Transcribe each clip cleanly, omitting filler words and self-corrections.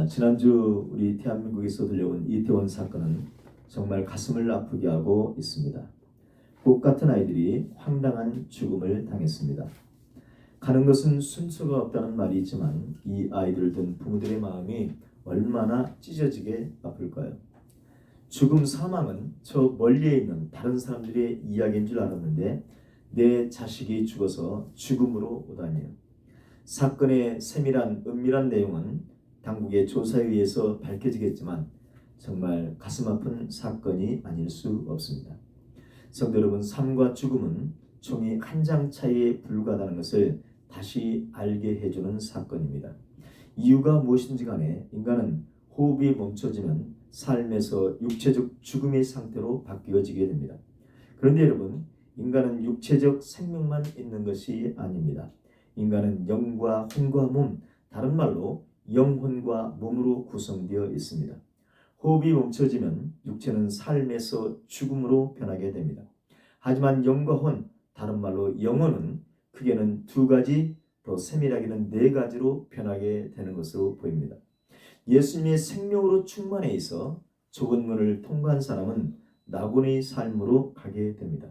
지난주 우리 대한민국에서 들려온 이태원 사건은 정말 가슴을 아프게 하고 있습니다. 꽃 같은 아이들이 황당한 죽음을 당했습니다. 가는 것은 순서가 없다는 말이 있지만 이 아이들을 둔 부모들의 마음이 얼마나 찢어지게 아플까요? 죽음 사망은 저 멀리에 있는 다른 사람들의 이야기인 줄 알았는데 내 자식이 죽어서 죽음으로 오다니요. 사건의 세밀한 은밀한 내용은 당국의 조사에 의해서 밝혀지겠지만 정말 가슴 아픈 사건이 아닐 수 없습니다. 성도 여러분, 삶과 죽음은 종이 한 장 차이에 불과하다는 것을 다시 알게 해주는 사건입니다. 이유가 무엇인지 간에 인간은 호흡이 멈춰지면 삶에서 육체적 죽음의 상태로 바뀌어지게 됩니다. 그런데 여러분, 인간은 육체적 생명만 있는 것이 아닙니다. 인간은 영과 혼과 몸, 다른 말로 영혼과 몸으로 구성되어 있습니다. 호흡이 멈춰지면 육체는 삶에서 죽음으로 변하게 됩니다. 하지만 영과 혼, 다른 말로 영혼은 크게는 두 가지, 더 세밀하게는 네 가지로 변하게 되는 것으로 보입니다. 예수님의 생명으로 충만해 있어 좁은 문을 통과한 사람은 낙원의 삶으로 가게 됩니다.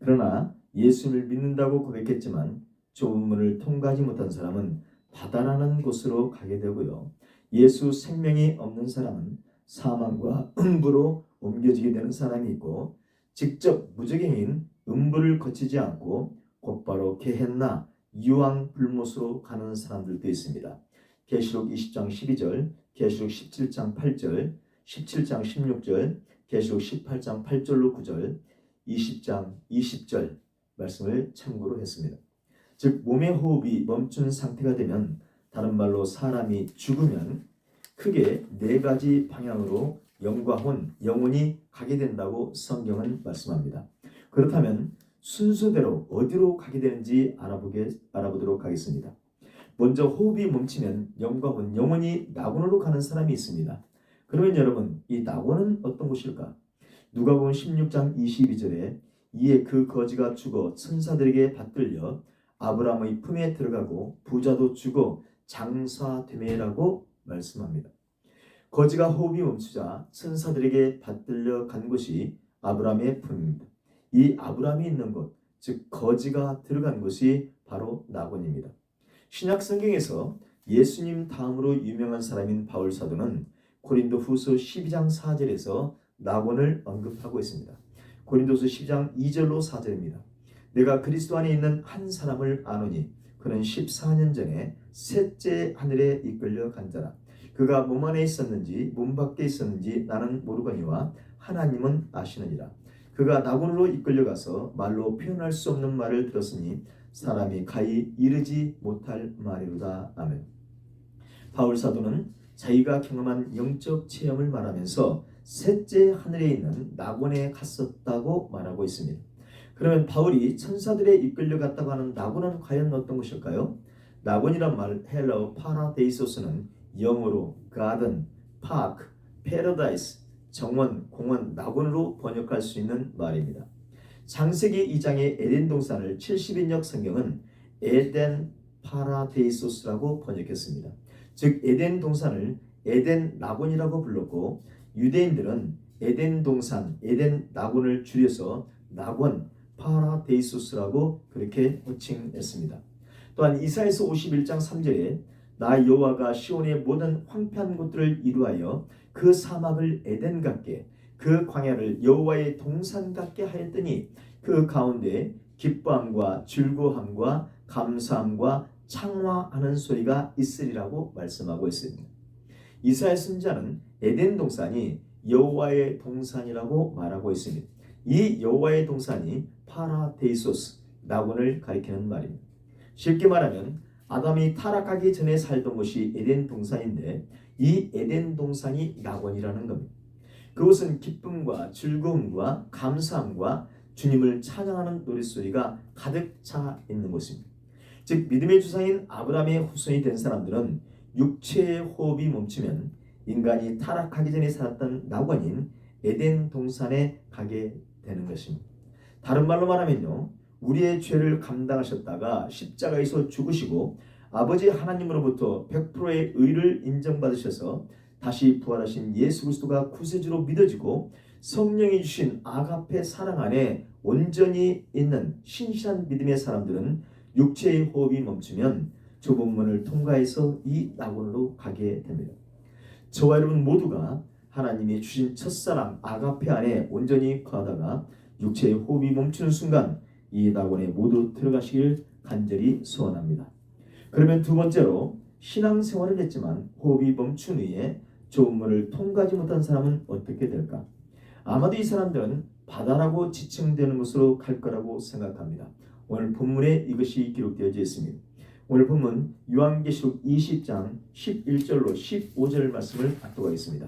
그러나 예수님을 믿는다고 고백했지만 좁은 문을 통과하지 못한 사람은 바다라는 곳으로 가게 되고요. 예수 생명이 없는 사람은 사망과 음부로 옮겨지게 되는 사람이 있고, 직접 무적행인 음부를 거치지 않고 곧바로 게헨나 유황 불못으로 가는 사람들도 있습니다. 계시록 20장 12절, 계시록 17장 8절, 17장 16절, 계시록 18장 8절로 9절, 20장 20절 말씀을 참고로 했습니다. 즉 몸의 호흡이 멈춘 상태가 되면, 다른 말로 사람이 죽으면 크게 네 가지 방향으로 영과 혼, 영혼이 가게 된다고 성경은 말씀합니다. 그렇다면 순서대로 어디로 가게 되는지 알아보도록 하겠습니다. 먼저 호흡이 멈추면 영과 혼, 영혼이 낙원으로 가는 사람이 있습니다. 그러면 여러분, 이 낙원은 어떤 곳일까? 누가복음 16장 22절에 이에 그 거지가 죽어 천사들에게 받들려 아브라함의 품에 들어가고 부자도 죽어 장사되매라고 말씀합니다. 거지가 호흡이 멈추자 천사들에게 받들려 간 곳이 아브라함의 품입니다. 이 아브라함이 있는 곳, 즉 거지가 들어간 곳이 바로 낙원입니다. 신약 성경에서 예수님 다음으로 유명한 사람인 바울 사도는 고린도후서 12장 4절에서 낙원을 언급하고 있습니다. 고린도서 12장 2절로 4절입니다. 내가 그리스도 안에 있는 한 사람을 아노니 그는 14년 전에 셋째 하늘에 이끌려 간 자라. 그가 몸 안에 있었는지 몸 밖에 있었는지 나는 모르거니와 하나님은 아시느니라. 그가 낙원으로 이끌려가서 말로 표현할 수 없는 말을 들었으니 사람이 가히 이르지 못할 말이로다. 아멘. 바울 사도는 자기가 경험한 영적 체험을 말하면서 셋째 하늘에 있는 낙원에 갔었다고 말하고 있습니다. 그러면 바울이 천사들에 이끌려갔다고 하는 낙원은 과연 어떤 것일까요? 낙원이란 말, 헬라어 파라데이소스는 영어로 가든, 파크, 패러다이스, 정원, 공원, 낙원으로 번역할 수 있는 말입니다. 창세기 2장의 에덴 동산을 70인역 성경은 에덴 파라데이소스라고 번역했습니다. 즉 에덴 동산을 에덴 낙원이라고 불렀고, 유대인들은 에덴 동산, 에덴 낙원을 줄여서 낙원, 파라데이소스라고 그렇게 호칭했습니다. 또한 이사야서 51장 3절에 나 여호와가 시온의 모든 황폐한 곳들을 이루하여 그 사막을 에덴 같게 그 광야를 여호와의 동산 같게 하였더니 그 가운데 기뻐함과 즐거움과 감사함과 창화하는 소리가 있으리라고 말씀하고 있습니다. 이사야 선지자는 에덴 동산이 여호와의 동산이라고 말하고 있습니다. 이 여호와의 동산이 파라데이소스, 낙원을 가리키는 말입니다. 쉽게 말하면 아담이 타락하기 전에 살던 곳이 에덴 동산인데 이 에덴 동산이 낙원이라는 겁니다. 그곳은 기쁨과 즐거움과 감사함과 주님을 찬양하는 노랫소리가 가득 차 있는 곳입니다. 즉 믿음의 주상인 아브라함의 후손이 된 사람들은 육체의 호흡이 멈추면 인간이 타락하기 전에 살았던 낙원인 에덴 동산에 가게 되는 것입니다. 다른 말로 말하면요, 우리의 죄를 감당하셨다가 십자가에서 죽으시고 아버지 하나님으로부터 100%의 의를 인정받으셔서 다시 부활하신 예수 그리스도가 구세주로 믿어지고 성령이 주신 아가페 사랑 안에 온전히 있는 신실한 믿음의 사람들은 육체의 호흡이 멈추면 좁은 문을 통과해서 이 낙원으로 가게 됩니다. 저와 여러분 모두가 하나님이 주신 첫사랑 아가페 안에 온전히 거하다가 육체의 호흡이 멈추는 순간 이 낙원에 모두 들어가시길 간절히 소원합니다. 그러면 두 번째로 신앙생활을 했지만 호흡이 멈춘 후에 좁은 문을 통과하지 못한 사람은 어떻게 될까? 아마도 이 사람들은 바다라고 지칭되는 곳으로 갈 거라고 생각합니다. 오늘 본문에 이것이 기록되어 있습니다. 오늘 본문 요한계시록 20장 11절로 15절 말씀을 압도하겠습니다.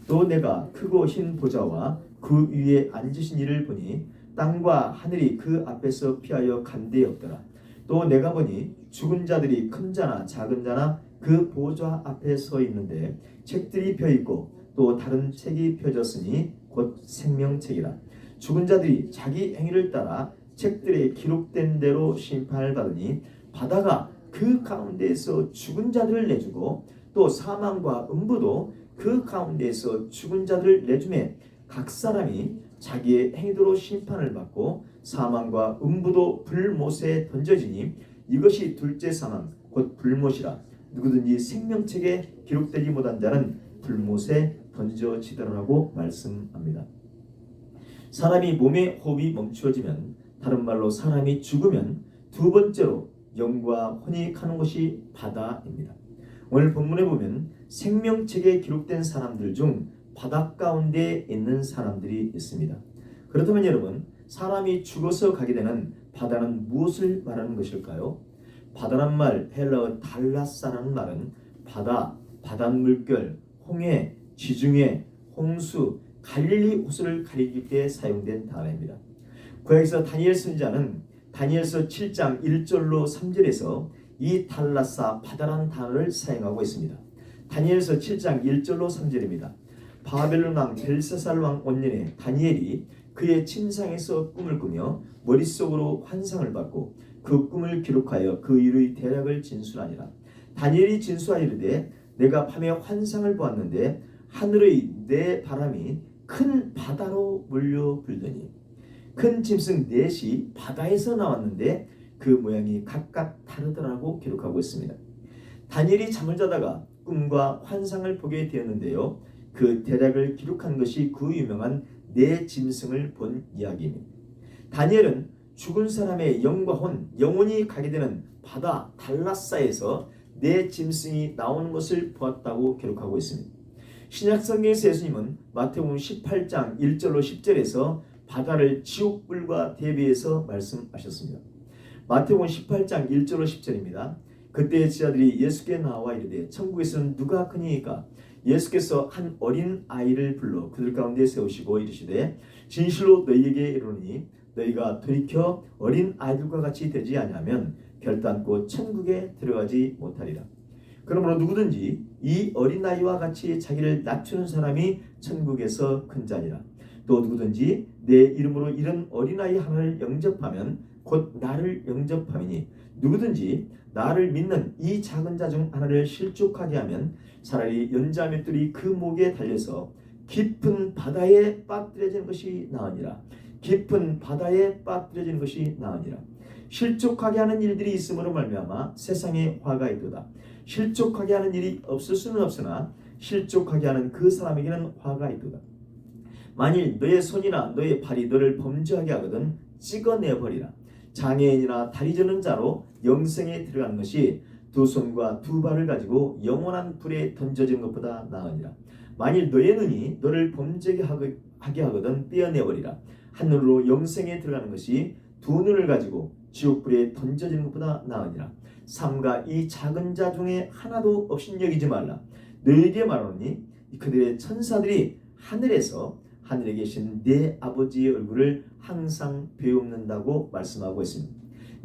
또 내가 크고 흰 보좌와 그 위에 앉으신 이를 보니 땅과 하늘이 그 앞에서 피하여 간 데 없더라. 또 내가 보니 죽은 자들이 큰 자나 작은 자나 그 보좌 앞에 서 있는데 책들이 펴 있고 또 다른 책이 펴졌으니 곧 생명책이라. 죽은 자들이 자기 행위를 따라 책들에 기록된 대로 심판을 받으니 바다가 그 가운데에서 죽은 자들을 내주고 또 사망과 음부도 그 가운데에서 죽은 자들을 내주매 각 사람이 자기의 행위대로 심판을 받고 사망과 음부도 불못에 던져지니 이것이 둘째 사망 곧 불못이라. 누구든지 생명책에 기록되지 못한 자는 불못에 던져지더라고 말씀합니다. 사람이 몸의 호흡이 멈추어지면, 다른 말로 사람이 죽으면 두 번째로 영과 혼이 가는 곳이 바다입니다. 오늘 본문에 보면 생명책에 기록된 사람들 중 바다 가운데 있는 사람들이 있습니다. 그렇다면 여러분, 사람이 죽어서 가게 되는 바다는 무엇을 말하는 것일까요? 바다란 말, 헬라어 달라사라는 말은 바다, 바닷물결, 홍해, 지중해, 홍수, 갈릴리 호수를 가리킬 때 사용된 단어입니다. 구약에서 다니엘 선지자는 다니엘서 7장 1절로 3절에서 이 달라사 바다란 단어를 사용하고 있습니다. 다니엘서 7장 1절로 3절입니다. 바벨론 왕 벨사살 왕 원년에 다니엘이 그의 침상에서 꿈을 꾸며 머릿속으로 환상을 받고 그 꿈을 기록하여 그 일의 대략을 진술하니라. 다니엘이 진수하이르되 내가 밤에 환상을 보았는데 하늘의 네 바람이 큰 바다로 몰려 불더니 큰 짐승 넷이 바다에서 나왔는데 그 모양이 각각 다르더라고 기록하고 있습니다. 다니엘이 잠을 자다가 꿈과 환상을 보게 되었는데요. 그 대략을 기록한 것이 그 유명한 네 짐승을 본 이야기입니다. 다니엘은 죽은 사람의 영과 혼, 영혼이 가게 되는 바다 달라사에서 네 짐승이 나오는 것을 보았다고 기록하고 있습니다. 신약성경에서 예수님은 마태복음 18장 1절로 10절에서 바다를 지옥불과 대비해서 말씀하셨습니다. 마태복음 18장 1절로 10절입니다. 그때 제자들이 예수께 나와 이르되 천국에서는 누가 크니이까? 예수께서 한 어린 아이를 불러 그들 가운데 세우시고 이르시되 진실로 너희에게 이르노니 너희가 돌이켜 어린 아이들과 같이 되지 아니하면 결단코 천국에 들어가지 못하리라. 그러므로 누구든지 이 어린아이와 같이 자기를 낮추는 사람이 천국에서 큰 자니라. 또 누구든지 내 이름으로 이런 어린아이 하나를 영접하면 곧 나를 영접함이니 누구든지 나를 믿는 이 작은 자 중 하나를 실족하게 하면 차라리 연자맷돌이 그 목에 달려서 깊은 바다에 빠뜨려지는 것이 나으니라. 깊은 바다에 빠뜨려지는 것이 나으니라. 실족하게 하는 일들이 있음으로 말미암아 세상에 화가 있도다. 실족하게 하는 일이 없을 수는 없으나 실족하게 하는 그 사람에게는 화가 있도다. 만일 너의 손이나 너의 발이 너를 범죄하게 하거든 찍어내버리라. 장애인이나 다리 저는 자로 영생에 들어가는 것이 두 손과 두 발을 가지고 영원한 불에 던져진 것보다 나으니라. 만일 너의 눈이 너를 범죄하게 하거든 떼어내버리라. 하늘로 영생에 들어가는 것이 두 눈을 가지고 지옥불에 던져지는 것보다 나으니라. 삼가 이 작은 자 중에 하나도 없인 여기지 말라. 너에게 말하노니 그들의 천사들이 하늘에 계신 내 아버지의 얼굴을 항상 배웁는다고 말씀하고 있습니다.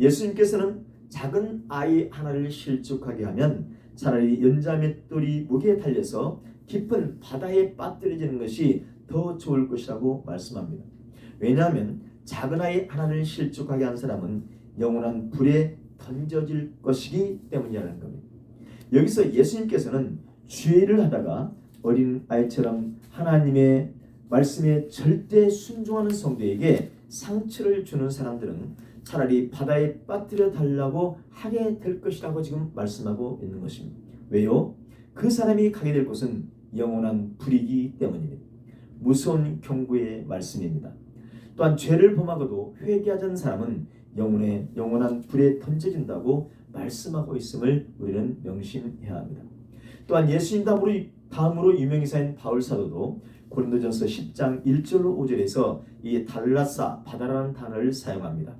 예수님께서는 작은 아이 하나를 실족하게 하면 차라리 연자맷돌이 목에 달려서 깊은 바다에 빠뜨려지는 것이 더 좋을 것이라고 말씀합니다. 왜냐하면 작은 아이 하나를 실족하게 한 사람은 영원한 불에 던져질 것이기 때문이라는 겁니다. 여기서 예수님께서는 죄를 하다가 어린 아이처럼 하나님의 말씀에 절대 순종하는 성도에게 상처를 주는 사람들은 차라리 바다에 빠뜨려 달라고 하게 될 것이라고 지금 말씀하고 있는 것입니다. 왜요? 그 사람이 가게 될 곳은 영원한 불이기 때문입니다. 무서운 경고의 말씀입니다. 또한 죄를 범하고도 회개하지 않는 사람은 영원한 불에 던져진다고 말씀하고 있음을 우리는 명심해야 합니다. 또한 예수님 다음으로 유명인사인 바울 사도도 고린도전서 10장 1절로 5절에서 이 달라사 바다라는 단어를 사용합니다.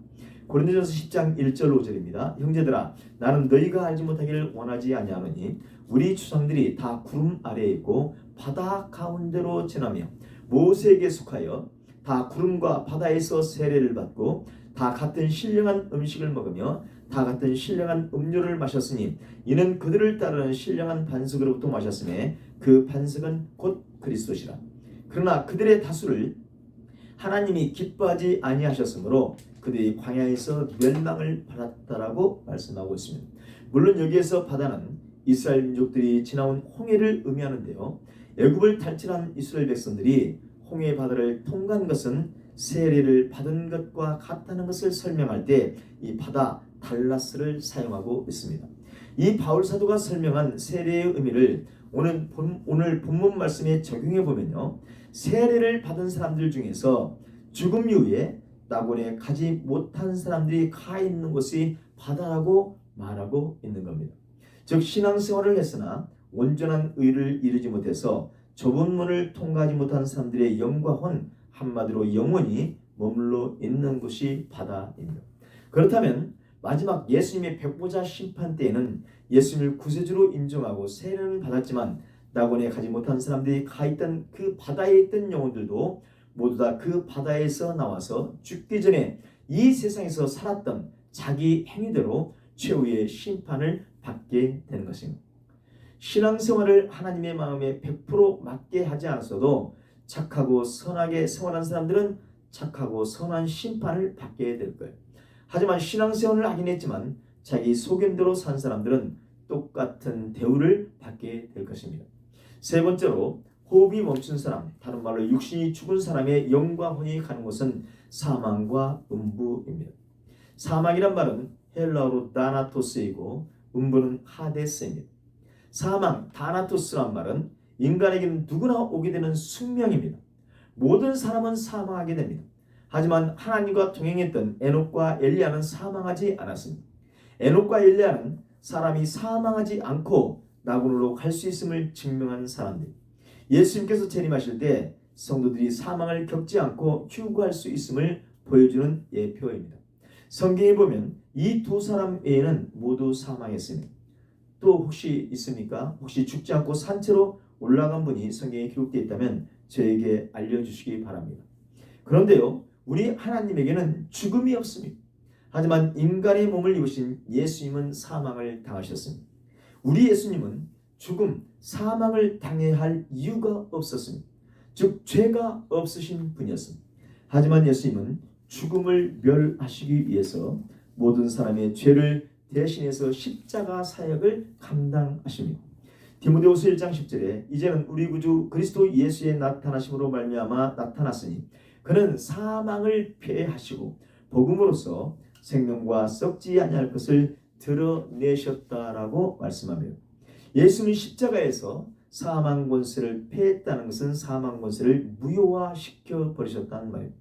고린도전서 10장 1절 5절입니다. 형제들아 나는 너희가 알지 못하기를 원하지 아니하노니 우리 조상들이 다 구름 아래에 있고 바다 가운데로 지나며 모세에게 속하여 다 구름과 바다에서 세례를 받고 다 같은 신령한 음식을 먹으며 다 같은 신령한 음료를 마셨으니 이는 그들을 따르는 신령한 반석으로부터 마셨음에 그 반석은 곧 그리스도시라. 그러나 그들의 다수를 하나님이 기뻐하지 아니하셨으므로 그들이 광야에서 멸망을 받았다라고 말씀하고 있습니다. 물론 여기에서 바다는 이스라엘 민족들이 지나온 홍해를 의미하는데요. 애굽을 탈출한 이스라엘 백성들이 홍해 바다를 통과한 것은 세례를 받은 것과 같다는 것을 설명할 때 이 바다 달라스를 사용하고 있습니다. 이 바울 사도가 설명한 세례의 의미를 오늘 본문 말씀에 적용해 보면요. 세례를 받은 사람들 중에서 죽음 이후에 낙원에 가지 못한 사람들이 가 있는 곳이 바다라고 말하고 있는 겁니다. 즉 신앙생활을 했으나 온전한 의를 이루지 못해서 좁은 문을 통과하지 못한 사람들의 영과 혼, 한마디로 영혼이 머물러 있는 곳이 바다입니다. 그렇다면 마지막 예수님의 백보자 심판 때에는 예수님을 구세주로 인정하고 세례는 받았지만 낙원에 가지 못한 사람들이 가 있던 그 바다에 있던 영혼들도 모두 다 그 바다에서 나와서 죽기 전에 이 세상에서 살았던 자기 행위대로 최후의 심판을 받게 되는 것입니다. 신앙생활을 하나님의 마음에 100% 맞게 하지 않았어도 착하고 선하게 생활한 사람들은 착하고 선한 심판을 받게 될 거예요. 하지만 신앙생활을 하긴 했지만 자기 소견대로 산 사람들은 똑같은 대우를 받게 될 것입니다. 세 번째로 호흡이 멈춘 사람, 다른 말로 육신이 죽은 사람의 영과 혼이 가는 곳은 사망과 음부입니다. 사망이란 말은 헬라어로 다나토스이고 음부는 하데스입니다. 사망, 다나토스란 말은 인간에게는 누구나 오게 되는 숙명입니다. 모든 사람은 사망하게 됩니다. 하지만 하나님과 동행했던 에녹과 엘리야는 사망하지 않았습니다. 에녹과 엘리야는 사람이 사망하지 않고 낙원으로 갈 수 있음을 증명한 사람들. 예수님께서 재림하실 때 성도들이 사망을 겪지 않고 휴거할 수 있음을 보여주는 예표입니다. 성경에 보면 이 두 사람 외에는 모두 사망했습니다. 또 혹시 있습니까? 혹시 죽지 않고 산채로 올라간 분이 성경에 기록되어 있다면 저에게 알려주시기 바랍니다. 그런데요, 우리 하나님에게는 죽음이 없습니다. 하지만 인간의 몸을 입으신 예수님은 사망을 당하셨습니다. 우리 예수님은 죽음, 사망을 당해야 할 이유가 없었습니다. 즉 죄가 없으신 분이었습니다. 하지만 예수님은 죽음을 멸하시기 위해서 모든 사람의 죄를 대신해서 십자가 사역을 감당하십니다. 디모데후서 1장 10절에 이제는 우리 구주 그리스도 예수의 나타나심으로 말미암아 나타났으니 그는 사망을 폐하시고 복음으로써 생명과 썩지 아니할 것을 드러내셨다라고 말씀합니다. 예수님이 십자가에서 사망 권세를 폐했다는 것은 사망 권세를 무효화시켜 버리셨다는 말입니다.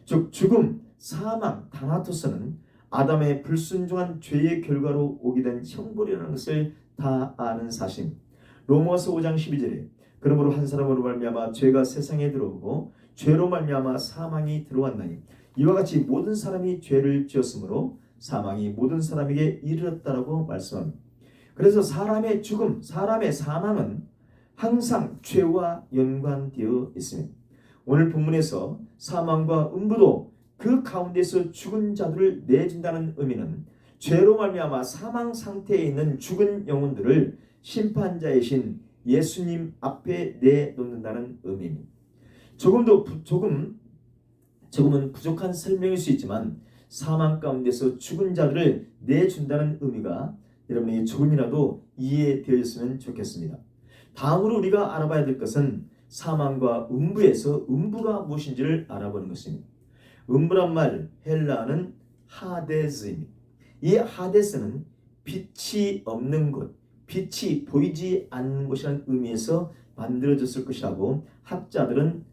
즉 죽음, 사망, 다나토스는 아담의 불순종한 죄의 결과로 오게 된 형벌이라는 것을 다 아는 사실입니다. 로마서 5장 12절에 그러므로 한 사람으로 말미암아 죄가 세상에 들어오고 죄로 말미암아 사망이 들어왔나니 이와 같이 모든 사람이 죄를 지었으므로 사망이 모든 사람에게 이르렀다라고 말씀합니다. 그래서 사람의 죽음, 사람의 사망은 항상 죄와 연관되어 있습니다. 오늘 본문에서 사망과 음부도 그 가운데서 죽은 자들을 내준다는 의미는 죄로 말미암아 사망 상태에 있는 죽은 영혼들을 심판자이신 예수님 앞에 내놓는다는 의미입니다. 조금은 부족한 설명일 수 있지만 사망 가운데서 죽은 자들을 내준다는 의미가 여러분에게 조금이라도 이해되었으면 좋겠습니다. 다음으로 우리가 알아봐야 될 것은 사망과 음부에서 음부가 무엇인지를 알아보는 것입니다. 음부란 말 헬라어는 하데스입니다. 이 하데스는 빛이 없는 곳, 빛이 보이지 않는 곳이라는 의미에서 만들어졌을 것이라고 학자들은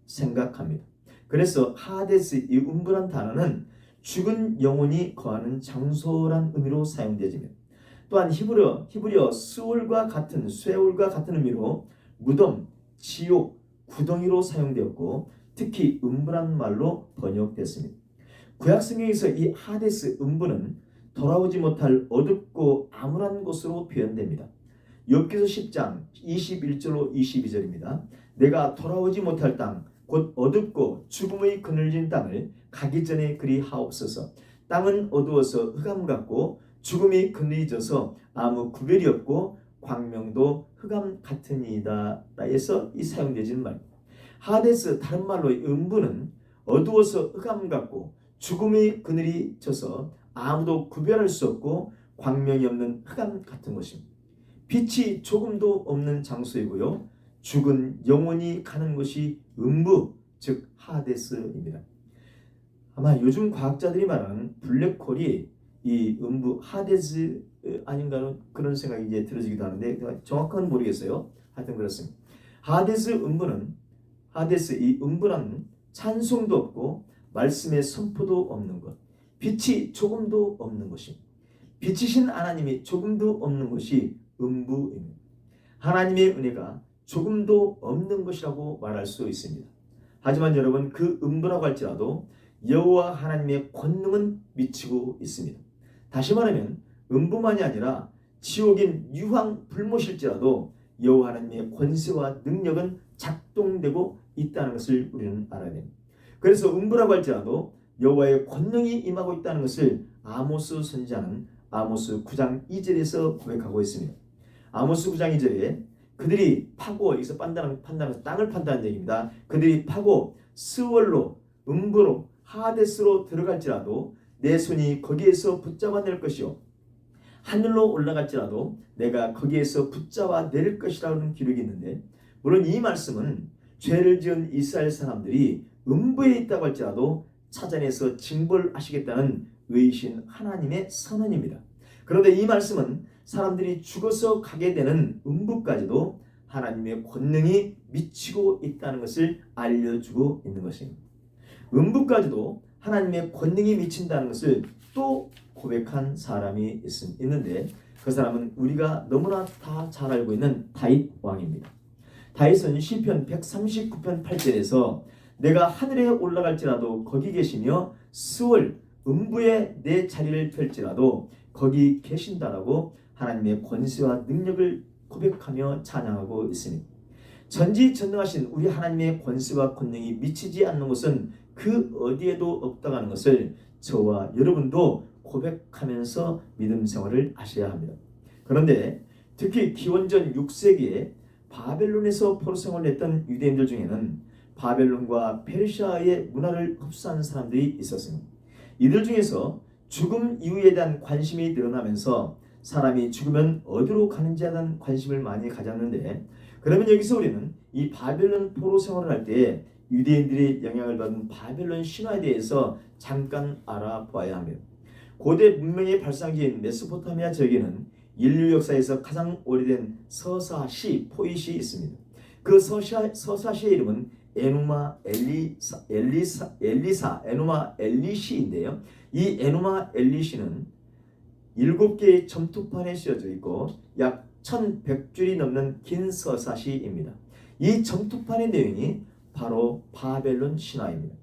생각합니다. 그래서 하데스, 이 음부란 단어는 죽은 영혼이 거하는 장소란 의미로 사용되지며, 또한 히브리어 스올과 같은 쇠올과 같은 의미로 무덤, 지옥, 구덩이로 사용되었고 특히 음부란 말로 번역됐습니다. 구약 성경에서 이 하데스 음부는 돌아오지 못할 어둡고 암울한 곳으로 표현됩니다. 욥기서 10장 21절로 22절입니다. 내가 돌아오지 못할 땅 곧 어둡고 죽음의 그늘진 땅을 가기 전에 그리 하옵소서. 땅은 어두워서 흑암 같고 죽음이 그늘이 져서 아무 구별이 없고 광명도 흑암 같으니이다. 라에서 이 사용되지는 말. 하데스, 다른 말로 음부는 어두워서 흑암 같고 죽음의 그늘이 져서 아무도 구별할 수 없고 광명이 없는 흑암 같은 것입니다. 빛이 조금도 없는 장소이고요. 죽은 영혼이 가는 곳이 음부, 즉 하데스입니다. 아마 요즘 과학자들이 말하는 블랙홀이 이 음부 하데스 아닌가 그런 생각이 이제 들어지기도 하는데 정확한 모르겠어요. 하여튼 그렇습니다. 하데스 이 음부란 찬송도 없고 말씀의 선포도 없는 것, 빛이 조금도 없는 것입니다. 빛이신 하나님이 조금도 없는 것이 음부입니다. 하나님의 은혜가 조금도 없는 것이라고 말할 수 있습니다. 하지만 여러분, 그 음부라고 할지라도 여호와 하나님의 권능은 미치고 있습니다. 다시 말하면 음부만이 아니라 지옥인 유황 불못일지라도 여호와 하나님의 권세와 능력은 작동되고 있다는 것을 우리는 알아야 됩니다. 그래서 음부라고 할지라도 여호와의 권능이 임하고 있다는 것을 아모스 선지자는 아모스 9장 2절에서 고백하고 있습니다. 아모스 9장 2절에 그들이 파고, 여기서 판단하는 땅을 판단하는 얘기입니다. 그들이 파고 스월로, 음부로, 하데스로 들어갈지라도 내 손이 거기에서 붙잡아낼 것이요 하늘로 올라갈지라도 내가 거기에서 붙잡아 내릴 것이라는 기록이 있는데, 물론 이 말씀은 죄를 지은 이스라엘 사람들이 음부에 있다고 할지라도 찾아내서 징벌하시겠다는 의신 하나님의 선언입니다. 그런데 이 말씀은 사람들이 죽어서 가게 되는 음부까지도 하나님의 권능이 미치고 있다는 것을 알려주고 있는 것입니다. 음부까지도 하나님의 권능이 미친다는 것을 또 고백한 사람이 있는데, 그 사람은 우리가 너무나 다 잘 알고 있는 다윗 왕입니다. 다윗은 시편 139편 8절에서 내가 하늘에 올라갈지라도 거기 계시며 스월 음부에 내 자리를 펼지라도 거기 계신다라고 하나님의 권세와 능력을 고백하며 찬양하고 있습니다. 전지전능하신 우리 하나님의 권세와 권능이 미치지 않는 곳은 그 어디에도 없다고 하는 것을 저와 여러분도 고백하면서 믿음 생활을 하셔야 합니다. 그런데 특히 기원전 6세기에 바벨론에서 포로 생활을 했던 유대인들 중에는 바벨론과 페르시아의 문화를 흡수한 사람들이 있었습니다. 이들 중에서 죽음 이후에 대한 관심이 늘어나면서 사람이 죽으면 어디로 가는지에 대한 관심을 많이 가졌는데, 그러면 여기서 우리는 이 바벨론 포로 생활을 할 때 유대인들이 영향을 받은 바벨론 신화에 대해서 잠깐 알아봐야 합니다. 고대 문명의 발상지인 메소포타미아 지역에는 인류 역사에서 가장 오래된 서사시 포이시 있습니다. 그 서사시의 이름은 에누마 엘리시인데요. 이 에누마 엘리시는 7개의 점토판에 씌어져 있고 약 1100줄이 넘는 긴 서사시입니다. 이 점토판의 내용이 바로 바벨론 신화입니다.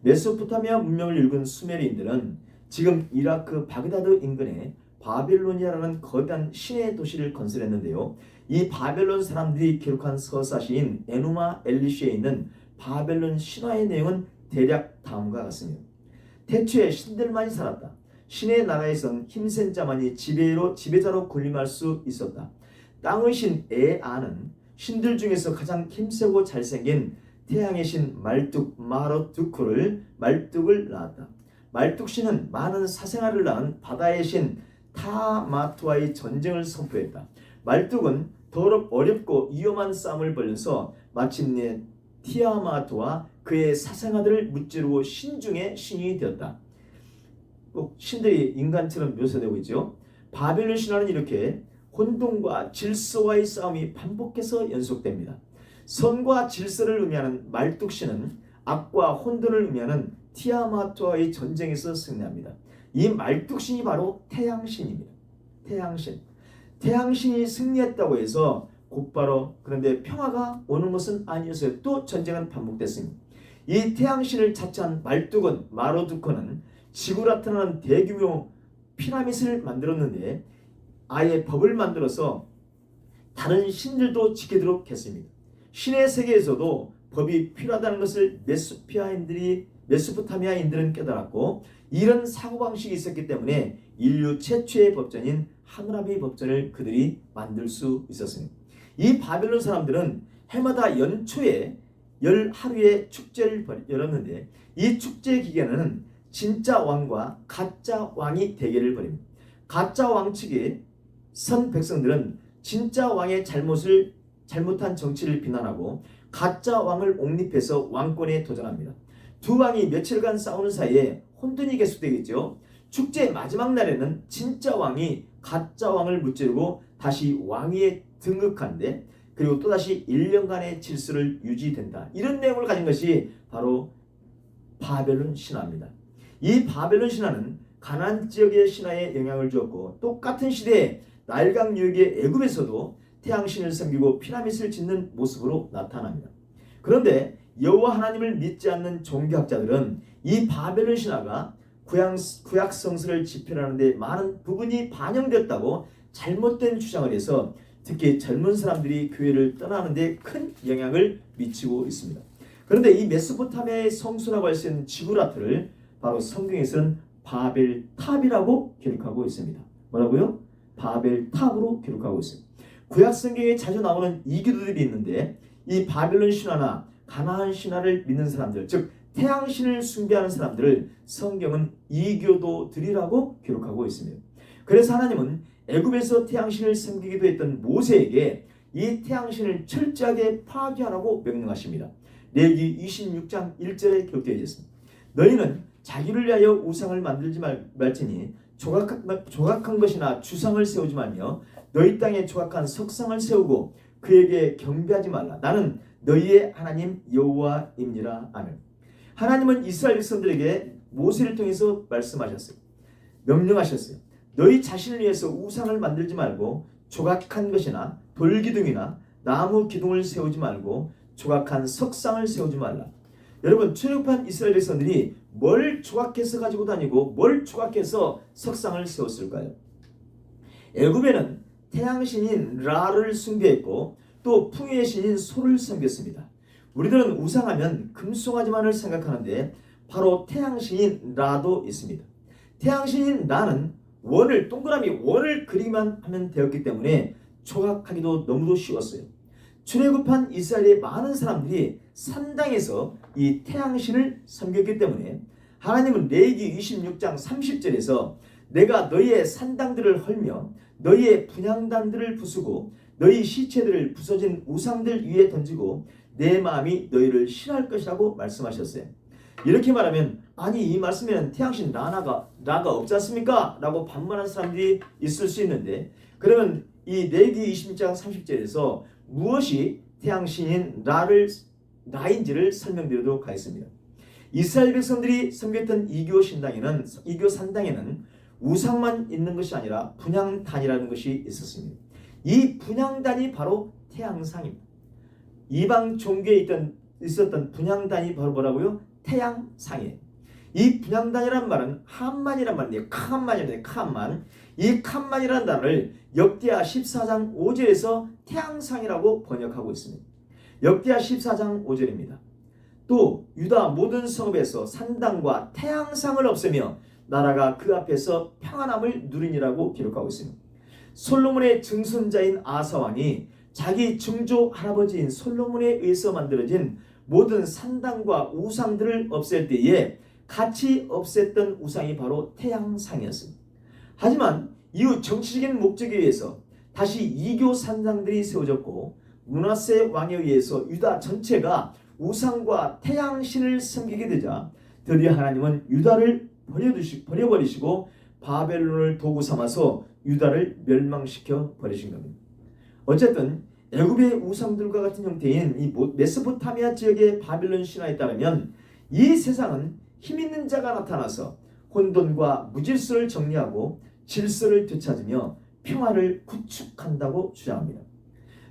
메소포타미아 문명을 읽은 수메르인들은 지금 이라크 바그다드 인근에 바빌로니아라는 거대한 신의 도시를 건설했는데요. 이 바벨론 사람들이 기록한 서사시인 에누마 엘리시에 있는 바벨론 신화의 내용은 대략 다음과 같습니다. 태초에 신들만이 살았다. 신의 나라에선 힘센 자만이 지배자로 군림할 수 있었다. 땅의 신 에아는 신들 중에서 가장 힘세고 잘생긴 태양의 신 말뚝 마르두크를 말뚝을 낳았다. 말뚝신은 많은 사생아를 낳은 바다의 신 타마트와의 전쟁을 선포했다. 말뚝은 더럽 어렵고 위험한 싸움을 벌여서 마침내 티아마트와 그의 사생아들을 무찌르고 신중의 신이 되었다. 꼭 신들이 인간처럼 묘사되고 있죠. 바벨론 신화는 이렇게 혼돈과 질서와의 싸움이 반복해서 연속됩니다. 선과 질서를 의미하는 말뚝신은 악과 혼돈을 의미하는 티아마트와의 전쟁에서 승리합니다. 이 말뚝신이 바로 태양신입니다. 태양신. 태양신이 승리했다고 해서 곧바로 그런데 평화가 오는 것은 아니었어요. 또 전쟁은 반복됐습니다. 이 태양신을 차지한 말뚝은 마르두크는 지구라트라는 대규모 피라밋을 만들었는데 아예 법을 만들어서 다른 신들도 지키도록 했습니다. 신의 세계에서도 법이 필요하다는 것을 메소포타미아인들은 깨달았고 이런 사고방식이 있었기 때문에 인류 최초의 법전인 하므라비 법전을 그들이 만들 수 있었습니다. 이 바벨론 사람들은 해마다 연초에 열 하루의 축제를 열었는데 이 축제 기간에는 진짜 왕과 가짜 왕이 대결을 벌입니다. 가짜 왕 측의 선 백성들은 진짜 왕의 잘못한 정치를 비난하고 가짜 왕을 옹립해서 왕권에 도전합니다. 두 왕이 며칠간 싸우는 사이에 혼돈이 계속되겠죠. 축제 마지막 날에는 진짜 왕이 가짜 왕을 무찌르고 다시 왕위에 등극하는데 그리고 또다시 1년간의 질서를 유지된다. 이런 내용을 가진 것이 바로 바벨론 신화입니다. 이 바벨론 신화는 가나안 지역의 신화에 영향을 주었고 똑같은 시대에 나일강 유역의 애굽에서도 태양신을 섬기고 피라밋을 짓는 모습으로 나타납니다. 그런데 여호와 하나님을 믿지 않는 종교학자들은 이 바벨론 신화가 구약 성서를 집필하는 데 많은 부분이 반영됐다고 잘못된 주장을 해서 특히 젊은 사람들이 교회를 떠나는 데 큰 영향을 미치고 있습니다. 그런데 이 메소포타미아의 성수라고 할 수 있는 지구라트를 바로 성경에서는 바벨탑이라고 기록하고 있습니다. 뭐라고요? 바벨탑으로 기록하고 있습니다. 구약 성경에 자주 나오는 이교도들이 있는데 이 바벨론 신화나 가나안 신화를 믿는 사람들, 즉 태양신을 숭배하는 사람들을 성경은 이교도들이라고 기록하고 있습니다. 그래서 하나님은 애굽에서 태양신을 섬기기도 했던 모세에게 이 태양신을 철저하게 파괴하라고 명령하십니다. 레위기 26장 1절에 기록되어 있습니다. 너희는 자기를 위하여 우상을 만들지 말지니 조각한 것이나 주상을 세우지 말며 너희 땅에 조각한 석상을 세우고 그에게 경배하지 말라. 나는 너희의 하나님 여호와입니다. 아멘. 하나님은 이스라엘 백성들에게 모세를 통해서 말씀하셨어요. 명령하셨어요. 너희 자신을 위해서 우상을 만들지 말고 조각한 것이나 돌기둥이나 나무 기둥을 세우지 말고 조각한 석상을 세우지 말라. 여러분, 출애굽한 이스라엘 백성들이 뭘 조각해서 가지고 다니고 뭘 조각해서 석상을 세웠을까요? 애굽에는 태양신인 라를 숭배했고 또 풍요의 신인 소를 섬겼습니다. 우리들은 우상하면 금송아지만을 생각하는데 바로 태양신인 라도 있습니다. 태양신인 라는 동그라미 원을 그리기만 하면 되었기 때문에 조각하기도 너무도 쉬웠어요. 출애굽한 이스라엘의 많은 사람들이 산당에서 이 태양신을 섬겼기 때문에 하나님은 레위기 26장 30절에서 내가 너희의 산당들을 헐며 너희의 분향단들을 부수고 너희 시체들을 부서진 우상들 위에 던지고 내 마음이 너희를 싫어할 것이라고 말씀하셨어요. 이렇게 말하면 아니 이 말씀에는 태양신 라가 없지 않습니까? 라고 반문하는 사람들이 있을 수 있는데 그러면 이 레위기 26장 30절에서 무엇이 태양신인 라인지를 설명드리도록 하겠습니다. 이스라엘 백성들이 섬겼던 이교 산당에는 우상만 있는 것이 아니라 분향단이라는 것이 있었습니다. 이 분향단이 바로 태양상입니다. 이방 종교에 있었던 분향단이 바로 뭐라고요? 태양상이에요. 이 분향단이란 말은 칸만이란 말인데요. 칸만. 이 칸만이라는 단어를 역대하 14장 5절에서 태양상이라고 번역하고 있습니다. 역대하 14장 5절입니다. 또 유다 모든 성읍에서 산당과 태양상을 없애며 나라가 그 앞에서 평안함을 누리니라고 기록하고 있습니다. 솔로몬의 증손자인 아사 왕이 자기 증조 할아버지인 솔로몬에 의해서 만들어진 모든 산당과 우상들을 없앨 때에 같이 없앴던 우상이 바로 태양상이었습니다. 하지만 이후 정치적인 목적에 의해서 다시 이교 산당들이 세워졌고 므낫세 왕에 의해서 유다 전체가 우상과 태양신을 섬기게 되자 드디어 하나님은 유다를 버려버리시고 바벨론을 도구 삼아서 유다를 멸망시켜 버리신 겁니다. 어쨌든 애굽의 우상들과 같은 형태인 이 메소포타미아 지역의 바벨론 신화에 따르면 이 세상은 힘있는 자가 나타나서 혼돈과 무질서를 정리하고 질서를 되찾으며 평화를 구축한다고 주장합니다.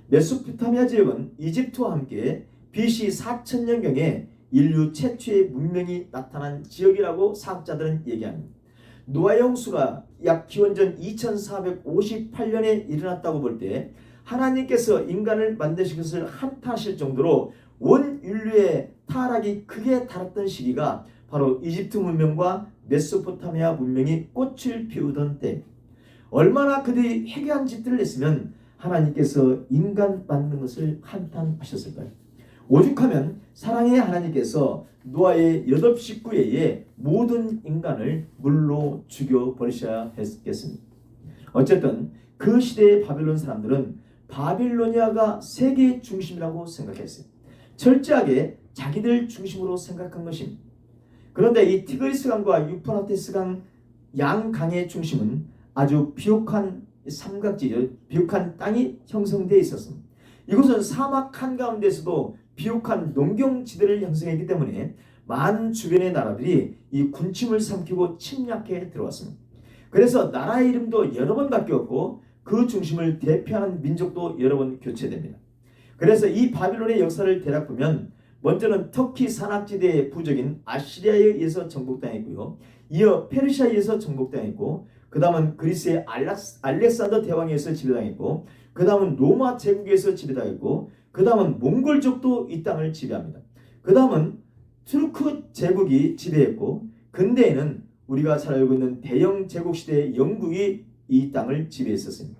메소포타미아 지역은 이집트와 함께 BC 4000년경에 인류 최초의 문명이 나타난 지역이라고 사학자들은 얘기합니다. 노아의 홍수가 약 기원전 2458년에 일어났다고 볼 때 하나님께서 인간을 만드신 것을 한탄하실 정도로 온 인류의 타락이 크게 달았던 시기가 바로 이집트 문명과 메소포타미아 문명이 꽃을 피우던 때, 얼마나 그들이 회개한 짓들을 했으면 하나님께서 인간 만드는 것을 한탄하셨을까요? 오죽하면 사랑의 하나님께서 노아의 8 식구에 의해 모든 인간을 물로 죽여버리셔야 했겠습니다. 어쨌든 그 시대의 바벨론 사람들은 바빌로니아가 세계의 중심이라고 생각했어요. 철저하게 자기들 중심으로 생각한 것입니다. 그런데 이 티그리스강과 유프라테스강 양강의 중심은 아주 비옥한 삼각지, 비옥한 땅이 형성되어 있었습니다. 이곳은 사막 한가운데서도 비옥한 농경지대를 형성했기 때문에 많은 주변의 나라들이 이 군침을 삼키고 침략해 들어왔습니다. 그래서 나라의 이름도 여러 번 바뀌었고 그 중심을 대표하는 민족도 여러 번 교체됩니다. 그래서 이 바빌론의 역사를 대략 보면 먼저는 터키 산악지대의 부족인 아시리아에 의해서 정복당했고요. 이어 페르시아에 의해서 정복당했고 그 다음은 그리스의 알렉산더 대왕에 의해서 지배당했고 그 다음은 로마 제국에 의해서 지배당했고 그 다음은 몽골족도 이 땅을 지배합니다. 그 다음은 투르크 제국이 지배했고 근대에는 우리가 잘 알고 있는 대영 제국 시대의 영국이 이 땅을 지배했었습니다.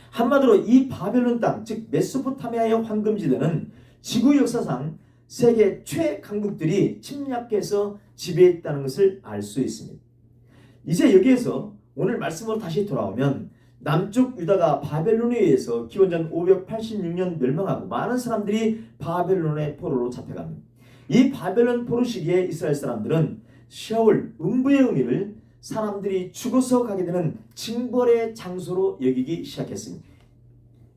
한마디로 이 바벨론 땅, 즉 메소포타미아의 황금지대는 지구 역사상 세계 최강국들이 침략해서 지배했다는 것을 알 수 있습니다. 이제 여기에서 오늘 말씀으로 다시 돌아오면 남쪽 유다가 바벨론에 의해서 기원전 586년 멸망하고 많은 사람들이 바벨론의 포로로 잡혀갑니다. 이 바벨론 포로 시기에 이스라엘 사람들은 셰올, 음부의 의미를 사람들이 죽어서 가게 되는 징벌의 장소로 여기기 시작했습니다.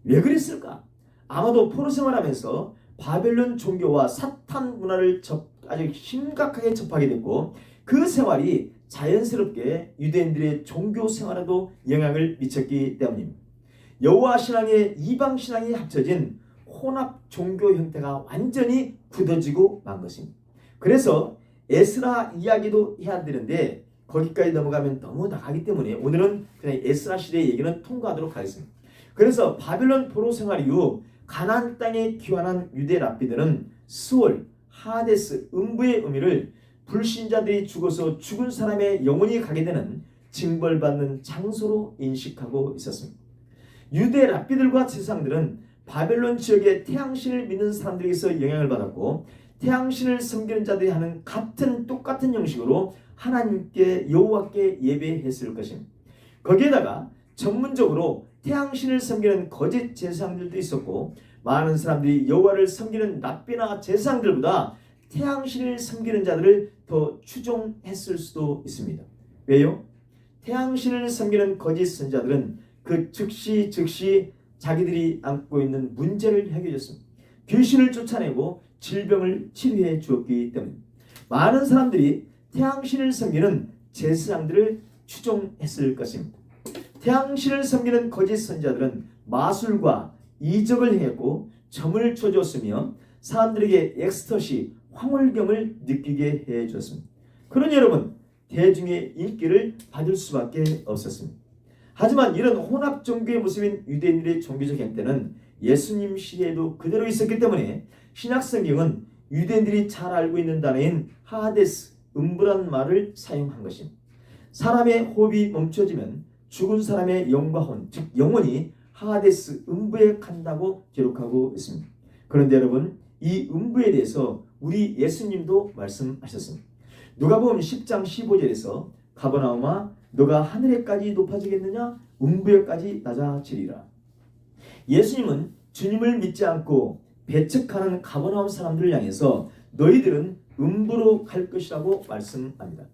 왜 그랬을까? 아마도 포로 생활하면서 바벨론 종교와 사탄 문화를 아주 심각하게 접하게 됐고 그 생활이 자연스럽게 유대인들의 종교 생활에도 영향을 미쳤기 때문입니다. 여호와 신앙의 이방 신앙이 합쳐진 혼합 종교 형태가 완전히 굳어지고 만 것입니다. 그래서 에스라 이야기도 해야 되는데 거기까지 넘어가면 너무 나가기 때문에 오늘은 그냥 에스라 시대의 얘기는 통과하도록 하겠습니다. 그래서 바벨론 포로 생활 이후 가나안 땅에 귀환한 유대 랍비들은 스월, 하데스, 음부의 의미를 불신자들이 죽어서 죽은 사람의 영혼이 가게 되는 징벌받는 장소로 인식하고 있었습니다. 유대 랍비들과 제사장들은 바벨론 지역의 태양신을 믿는 사람들에게서 영향을 받았고 태양신을 섬기는 자들이 하는 똑같은 형식으로 하나님께 여호와께 예배했을 것입니다. 거기에다가 전문적으로 태양신을 섬기는 거짓 제사장들도 있었고 많은 사람들이 여호와를 섬기는 랍비나 제사장들보다 태양신을 섬기는 자들을 더 추종했을 수도 있습니다. 왜요? 태양신을 섬기는 거짓 선자들은 그 즉시 자기들이 안고 있는 문제를 해결했습니다. 귀신을 쫓아내고 질병을 치료해 주었기 때문입니다. 많은 사람들이 태양신을 섬기는 제사장들을 추종했을 것입니다. 태양신을 섬기는 거짓 선자들은 마술과 이적을 행했고 점을 쳐줬으며 사람들에게 엑스터시, 황홀경을 느끼게 해줬습니다. 그러니 여러분, 대중의 인기를 받을 수밖에 없었습니다. 하지만 이런 혼합 종교의 모습인 유대인들의 종교적 행태는 예수님 시대에도 그대로 있었기 때문에 신약성경은 유대인들이 잘 알고 있는 단어인 하데스, 음부란 말을 사용한 것입니다. 사람의 호흡이 멈춰지면 죽은 사람의 영과 혼, 즉 영혼이 하데스, 음부에 간다고 기록하고 있습니다. 그런데 여러분, 이 음부에 대해서 우리 예수님도 말씀하셨습니다. 누가복음 10장 15절에서 가버나움아 너가 하늘에까지 높아지겠느냐 음부에까지 낮아지리라. 예수님은 주님을 믿지 않고 배척하는 가버나움 사람들을 향해서 너희들은 음부로 갈 것이라고 말씀합니다.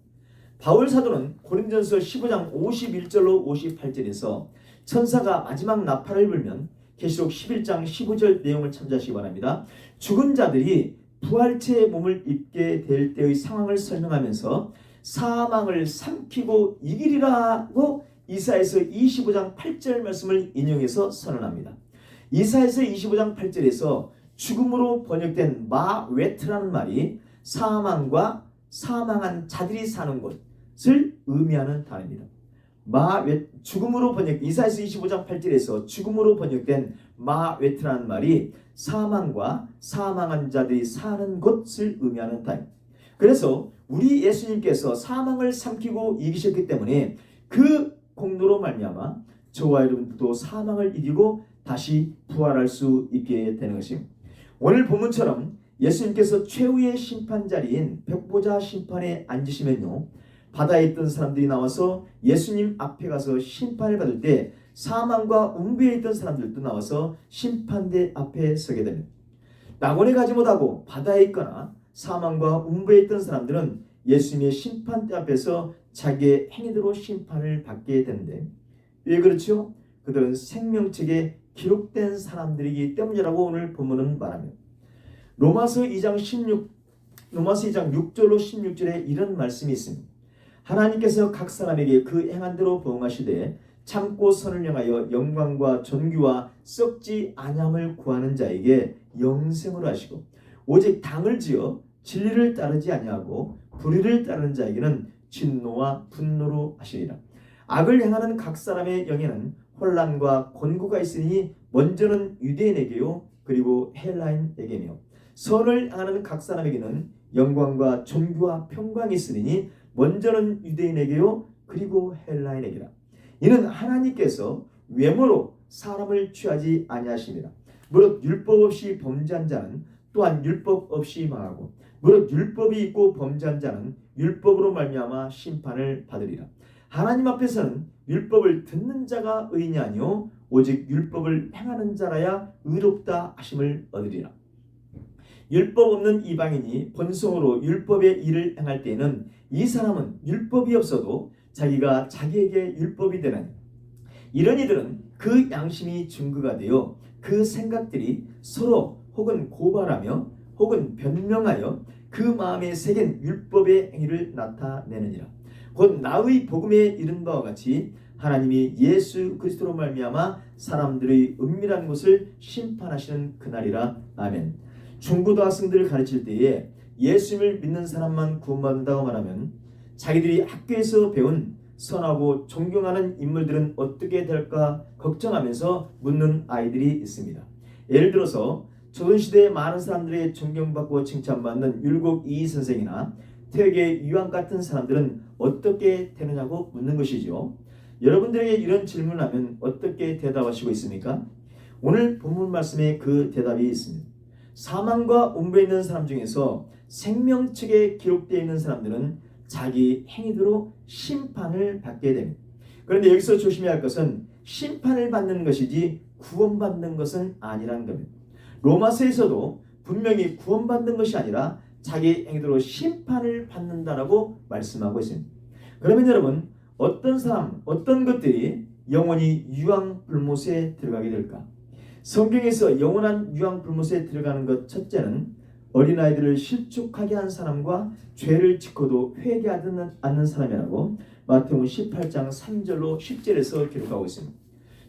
바울 사도는 고린도전서 15장 51절로 58절에서 천사가 마지막 나팔을 불면 계시록 11장 15절 내용을 참조하시기 바랍니다. 죽은 자들이 부활체의 몸을 입게 될 때의 상황을 설명하면서 사망을 삼키고 이기리라고 이사야서 25장 8절 말씀을 인용해서 선언합니다. 이사야서 25장 8절에서 죽음으로 번역된 마웨트라는 말이 사망과 사망한 자들이 사는 곳을 의미하는 단어입니다. 죽음으로 이사야서 25장 8절에서 죽음으로 번역된 마웨트라는 말이 사망과 사망한 자들이 사는 곳을 의미하는 단어입니다. 그래서 우리 예수님께서 사망을 삼키고 이기셨기 때문에 그 공로로 말미암아 저와 여러분들도 사망을 이기고 다시 부활할 수 있게 되는 것입니다. 오늘 본문처럼 예수님께서 최후의 심판 자리인 백보자 심판에 앉으시면요, 바다에 있던 사람들이 나와서 예수님 앞에 가서 심판을 받을 때 사망과 음부에 있던 사람들도 나와서 심판대 앞에 서게 됩니다. 낙원에 가지 못하고 바다에 있거나 사망과 음부에 있던 사람들은 예수님의 심판대 앞에서 자기의 행위대로 심판을 받게 되는데, 왜 그렇죠? 그들은 생명책에 기록된 사람들이기 때문이라고 오늘 본문은 말합니다. 로마서 2장 6절로 16절에 이런 말씀이 있습니다. 하나님께서 각 사람에게 그 행한 대로 보응하시되 참고 선을 향하여 영광과 존귀와 썩지 아니함을 구하는 자에게 영생을 하시고 오직 당을 지어 진리를 따르지 아니하고 불의를 따르는 자에게는 진노와 분노로 하시리라. 악을 행하는 각 사람의 영에는 혼란과 곤고가 있으니 먼저는 유대인에게요 그리고 헬라인에게며 선을 행하는 각 사람에게는 영광과 존귀와 평강이 있으니 먼저는 유대인에게요 그리고 헬라인에게라. 이는 하나님께서 외모로 사람을 취하지 아니하십니다. 무릇 율법 없이 범죄한 자는 또한 율법 없이 망하고 무릇 율법이 있고 범죄한 자는 율법으로 말미암아 심판을 받으리라. 하나님 앞에서는 율법을 듣는 자가 의인이 아니요 오직 율법을 행하는 자라야 의롭다 하심을 얻으리라. 율법 없는 이방인이 본성으로 율법의 일을 행할 때에는 이 사람은 율법이 없어도 자기가 자기에게 율법이 되나니 이런 이들은 그 양심이 증거가 되어 그 생각들이 서로 혹은 고발하며 혹은 변명하여 그 마음에 새긴 율법의 행위를 나타내느니라. 곧 나의 복음에 이른 바와 같이 하나님이 예수 그리스도로 말미암아 사람들의 은밀한 것을 심판하시는 그날이라. 아멘. 중고등학생들을 가르칠 때에 예수님을 믿는 사람만 구원받는다고 말하면 자기들이 학교에서 배운 선하고 존경하는 인물들은 어떻게 될까 걱정하면서 묻는 아이들이 있습니다. 예를 들어서 조선시대에 많은 사람들이 존경받고 칭찬받는 율곡 이희 선생이나 퇴계 유황 같은 사람들은 어떻게 되느냐고 묻는 것이죠. 여러분들에게 이런 질문을 하면 어떻게 대답하시고 있습니까? 오늘 본문 말씀에 그 대답이 있습니다. 사망과 음부에 있는 사람 중에서 생명책에 기록되어 있는 사람들은 자기 행위대로 심판을 받게 됩니다. 그런데 여기서 조심해야 할 것은 심판을 받는 것이지 구원받는 것은 아니라는 겁니다. 로마서에서도 분명히 구원받는 것이 아니라 자기 행위대로 심판을 받는다라고 말씀하고 있습니다. 그러면 여러분, 어떤 사람, 어떤 것들이 영원히 유황불못에 들어가게 될까? 성경에서 영원한 유황불못에 들어가는 것 첫째는 어린아이들을 실족하게 한 사람과 죄를 짓고도 회개하지 않는 사람이라고 마태복음 18장 3절로 10절에서 기록하고 있습니다.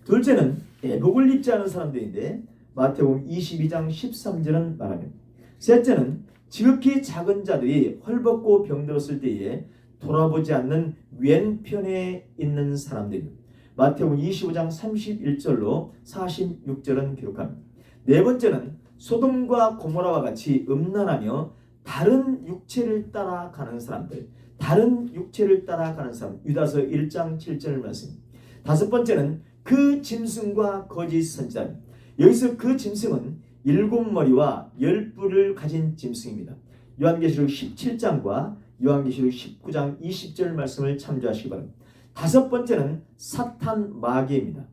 둘째는 애복을 입지 않은 사람들인데 마태복음 22장 13절은 말합니다. 셋째는 지극히 작은 자들이 헐벗고 병들었을 때에 돌아보지 않는 왼편에 있는 사람들입니다. 마태복음 25장 31절로 46절은 기록합니다. 네 번째는 소돔과 고모라와 같이 음란하며 다른 육체를 따라가는 사람들, 유다서 1장 7절 말씀. 다섯 번째는 그 짐승과 거짓 선지자. 여기서 그 짐승은 7머리와 10뿔을 가진 짐승입니다. 요한계시록 17장과 요한계시록 19장 20절 말씀을 참조하시기 바랍니다. 다섯 번째는 사탄 마귀입니다.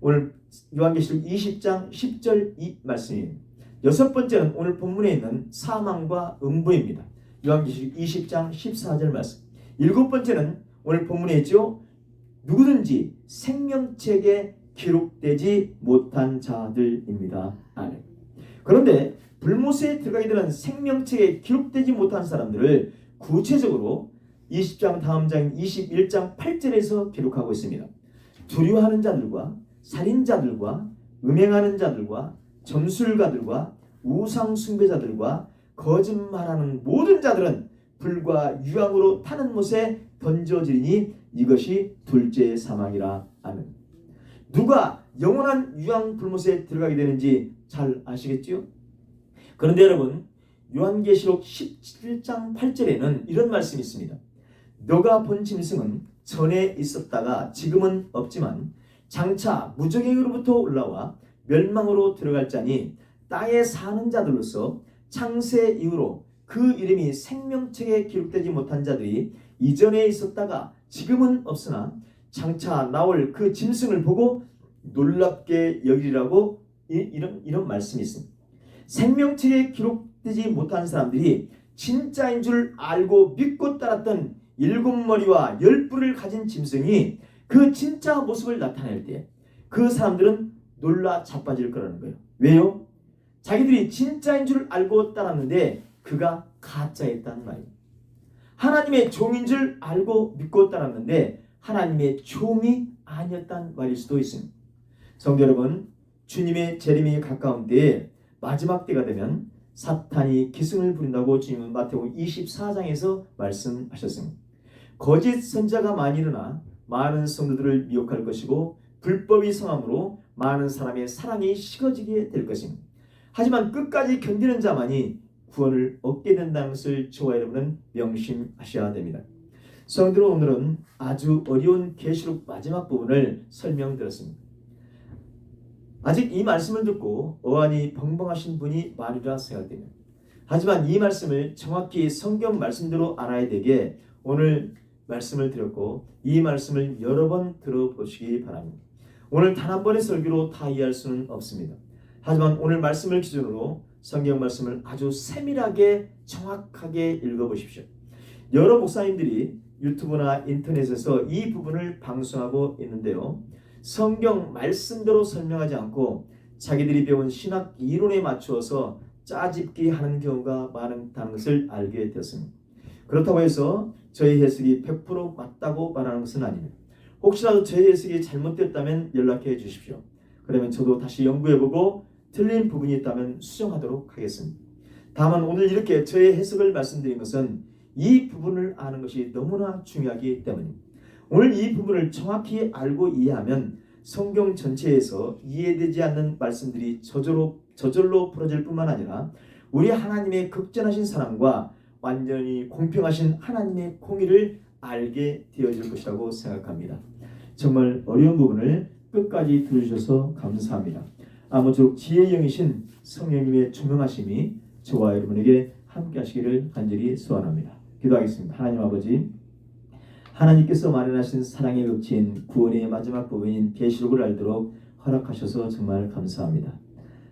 오늘 요한계시록 20장 10절 이 말씀이에요. 여섯 번째는 오늘 본문에 있는 사망과 음부입니다. 요한계시록 20장 14절 말씀. 일곱 번째는 오늘 본문에 있죠. 누구든지 생명책에 기록되지 못한 자들입니다. 아멘. 그런데 불못에 들어가게 되는 생명책에 기록되지 못한 사람들을 구체적으로 20장 다음 장 21장 8절에서 기록하고 있습니다. 두려워하는 자들과 살인자들과 음행하는 자들과 점술가들과 우상 숭배자들과 거짓말하는 모든 자들은 불과 유황으로 타는 못에 던져지리니 이것이 둘째 사망이라. 아멘. 누가 영원한 유황 불못에 들어가게 되는지 잘 아시겠지요? 그런데 여러분, 요한계시록 17장 8절에는 이런 말씀이 있습니다. 너가 본 짐승은 전에 있었다가 지금은 없지만 장차 무적행으로부터 올라와 멸망으로 들어갈 자니 땅에 사는 자들로서 창세 이후로 그 이름이 생명책에 기록되지 못한 자들이 이전에 있었다가 지금은 없으나 장차 나올 그 짐승을 보고 놀랍게 여기리라고 이런 말씀이 있습니다. 생명책에 기록되지 못한 사람들이 진짜인 줄 알고 믿고 따랐던 일곱 머리와 열 뿔을 가진 짐승이 그 진짜 모습을 나타낼 때 그 사람들은 놀라 자빠질 거라는 거예요. 왜요? 자기들이 진짜인 줄 알고 따랐는데 그가 가짜였다는 말이에요. 하나님의 종인 줄 알고 믿고 따랐는데 하나님의 종이 아니었다는 말일 수도 있습니다. 성도 여러분, 주님의 재림이 가까운 때에 마지막 때가 되면 사탄이 기승을 부린다고 주님은 마태복음 24장에서 말씀하셨습니다. 거짓 선자가 많이 일어나 많은 성도들을 미혹할 것이고 불법이 성함으로 많은 사람의 사랑이 식어지게 될 것입니다. 하지만 끝까지 견디는 자만이 구원을 얻게 된다는 것을 저와 여러분은 명심하셔야 됩니다. 성도들, 오늘은 아주 어려운 계시록 마지막 부분을 설명드렸습니다. 아직 이 말씀을 듣고 어안이 벙벙하신 분이 많으리라 생각됩니다. 하지만 이 말씀을 정확히 성경 말씀대로 알아야 되게 오늘 말씀을 드렸고 이 말씀을 여러 번 들어보시기 바랍니다. 오늘 단 한 번의 설교로 다 이해할 수는 없습니다. 하지만 오늘 말씀을 기준으로 성경 말씀을 아주 세밀하게 정확하게 읽어보십시오. 여러 목사님들이 유튜브나 인터넷에서 이 부분을 방송하고 있는데요. 성경 말씀대로 설명하지 않고 자기들이 배운 신학 이론에 맞추어서 짜집기 하는 경우가 많다는 것을 알게 되었습니다. 그렇다고 해서 저희 해석이 100% 맞다고 말하는 것은 아닙니다. 혹시라도 저희 해석이 잘못됐다면 연락해 주십시오. 그러면 저도 다시 연구해보고 틀린 부분이 있다면 수정하도록 하겠습니다. 다만 오늘 이렇게 저의 해석을 말씀드린 것은 이 부분을 아는 것이 너무나 중요하기 때문입니다. 오늘 이 부분을 정확히 알고 이해하면 성경 전체에서 이해되지 않는 말씀들이 저절로 풀어질 뿐만 아니라 우리 하나님의 극전하신 사랑과 완전히 공평하신 하나님의 공의를 알게 되어질 것이라고 생각합니다. 정말 어려운 부분을 끝까지 들으셔서 감사합니다. 아무쪼록 지혜의 영이신 성령님의 조명하심이 저와 여러분에게 함께 하시기를 간절히 소원합니다. 기도하겠습니다. 하나님 아버지, 하나님께서 마련하신 사랑의 극치인 구원의 마지막 부분인 계시록을 알도록 허락하셔서 정말 감사합니다.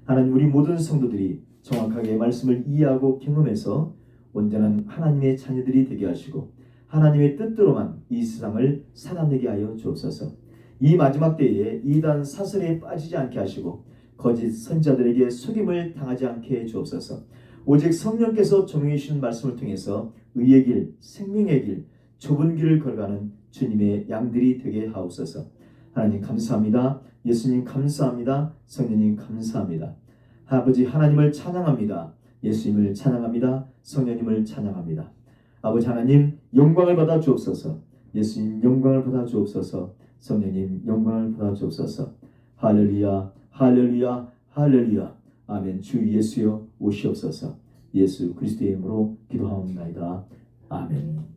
하나님, 우리 모든 성도들이 정확하게 말씀을 이해하고 경험해서 온전한 하나님의 자녀들이 되게 하시고 하나님의 뜻대로만 이 세상을 살아내게 하여 주옵소서. 이 마지막 때에 이단 사설에 빠지지 않게 하시고 거짓 선지자들에게 속임을 당하지 않게 해 주옵소서. 오직 성령께서 조명해 주신 말씀을 통해서 의의 길, 생명의 길, 좁은 길을 걸어가는 주님의 양들이 되게 하옵소서. 하나님 감사합니다. 예수님 감사합니다. 성령님 감사합니다. 아버지 하나님을 찬양합니다. 예수님을 찬양합니다. 성령님을 찬양합니다. 아버지 하나님 영광을 받아 주옵소서. 예수님 영광을 받아 주옵소서. 성령님 영광을 받아 주옵소서. 할렐루야, 할렐루야, 할렐루야. 아멘. 주 예수여 오시옵소서. 예수 그리스도의 이름으로 기도하옵나이다. 아멘.